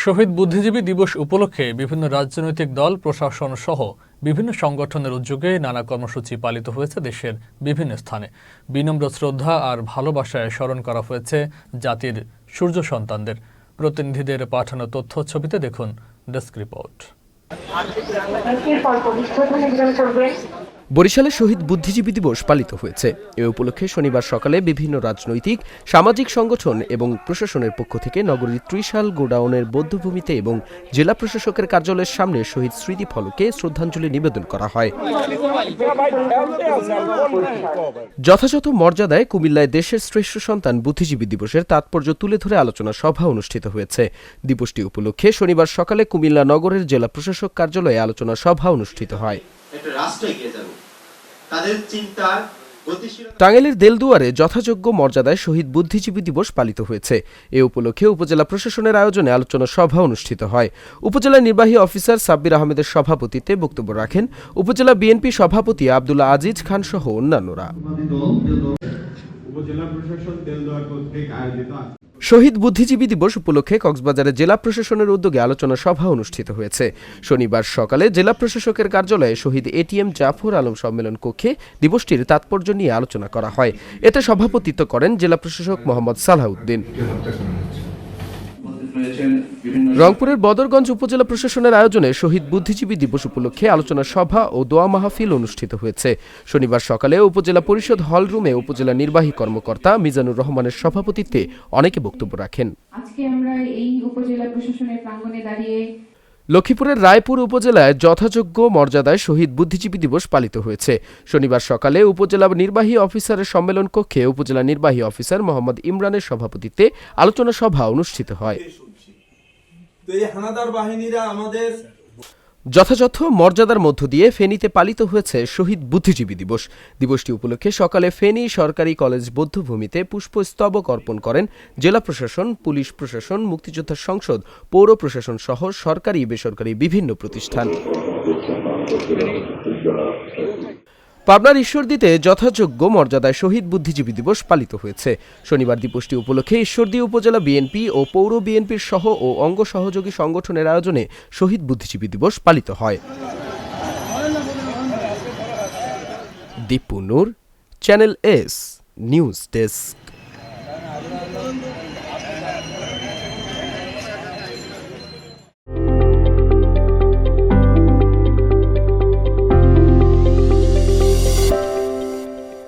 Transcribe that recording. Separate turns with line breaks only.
শহীদ বুদ্ধিজীবী দিবস উপলক্ষে বিভিন্ন রাজনৈতিক দল, প্রশাসন সহ বিভিন্ন সংগঠনের উদ্যোগে নানা কর্মসূচি পালিত হয়েছে দেশের বিভিন্ন স্থানে। বিনম্র শ্রদ্ধা আর ভালোবাসায় স্মরণ করা হয়েছে জাতির সূর্য সন্তানদের। প্রতিনিধিদের পাঠানো তথ্য ছবিতে দেখুন ডেস্ক রিপোর্ট।
বরিশালে শহীদ বুদ্ধিজীবী দিবস পালিত হয়েছে। এ উপলক্ষে শনিবার সকালে বিভিন্ন রাজনৈতিক, সামাজিক সংগঠন এবং প্রশাসনের পক্ষ থেকে নগরীর ত্রিশাল গোডাউনের বৌদ্ধভূমিতে এবং জেলা প্রশাসকের কার্যালয়ের সামনে শহীদ স্মৃতি ফলকে শ্রদ্ধাঞ্জলি নিবেদন করা হয়। যথাযথ মর্যাদায় কুমিল্লায় দেশের শ্রেষ্ঠ সন্তান বুদ্ধিজীবী দিবসের তাৎপর্য তুলে ধরে আলোচনা সভা অনুষ্ঠিত হয়েছে। দিবসটি উপলক্ষে শনিবার সকালে কুমিল্লা নগরের জেলা প্রশাসক কার্যালয়ে আলোচনা সভা অনুষ্ঠিত হয়। টাঙ্গাইলের দেলদুয়ারে যথাযোগ্য মর্যাদায় শহীদ বুদ্ধিজীবী দিবস পালিত হয়েছে। এ উপলক্ষে উপজেলা প্রশাসনের আয়োজনে আলোচনা সভা অনুষ্ঠিত হয়। উপজেলা নির্বাহী অফিসার সাব্বির আহমেদের সভাপতিত্বে বক্তব্য রাখেন উপজেলা বিএনপি সভাপতি আব্দুল্লাহ আজিজ খান সহ অন্যান্যরা। শহীদ বুদ্ধিজীবী দিবস উপলক্ষে কক্সবাজারে জেলা প্রশাসনের উদ্যোগে আলোচনা সভা অনুষ্ঠিত হয়েছে। শনিবার সকালে জেলা প্রশাসকের কার্যালয়ে শহীদ এটিএম জাফর আলম সম্মেলন কক্ষে দিবসটির তাৎপর্য নিয়ে আলোচনা করা হয়। এতে সভাপতিত্ব করেন জেলা প্রশাসক মোহাম্মদ সালাহউদ্দিন। রংপুরের বদরগঞ্জ উপজেলা প্রশাসনের আয়োজনে শহীদ বুদ্ধিজীবী দিবস উপলক্ষে আলোচনা সভা ও দোয়া মাহফিল অনুষ্ঠিত হয়েছে। শনিবার সকালে উপজেলা পরিষদ হল রুমে উপজেলা নির্বাহী কর্মকর্তা মিজানুর রহমানের সভাপতিত্বে অনেকে বক্তব্য রাখেন।
আজকে আমরা এই উপজেলা প্রশাসনের প্রাঙ্গণে দাঁড়িয়ে
লক্ষ্মীপুরের রায়পুর উপজেলায় যথাযোগ্য মর্যাদায় শহীদ বুদ্ধিজীবী দিবস পালিত হয়েছে। শনিবার সকালে উপজেলা নির্বাহী অফিসারের সম্মেলন কক্ষে উপজেলা নির্বাহী অফিসার মোহাম্মদ ইমরানের সভাপতিত্বে আলোচনা সভা অনুষ্ঠিত হয়। যথাযথ মর্যাদার মধ্য দিয়ে ফেনীতে পালিত হয়েছে শহীদ বুদ্ধিজীবী দিবস। দিবসটি উপলক্ষে সকালে ফেনী সরকারি কলেজ বৌদ্ধভূমিতে পুষ্পস্তবক অর্পণ করেন জেলা প্রশাসন, পুলিশ প্রশাসন, মুক্তিযোদ্ধা সংসদ, পৌর প্রশাসন সহ সরকারি বেসরকারি বিভিন্ন প্রতিষ্ঠান। পাবনার ঈশ্বরদীতে যথাযোগ্য মর্যাদায় শহীদ বুদ্ধিজীবী দিবস পালিত হয়েছে। শনিবার দিবসটি উপলক্ষে ঈশ্বরদী উপজেলা বিএনপি ও পৌর বিএনপির সহ ও অঙ্গ সহযোগী সংগঠনের আয়োজনে শহীদ বুদ্ধিজীবী দিবস পালিত হয়। দীপু নূর, চ্যানেল এস নিউজ ডেস্ক।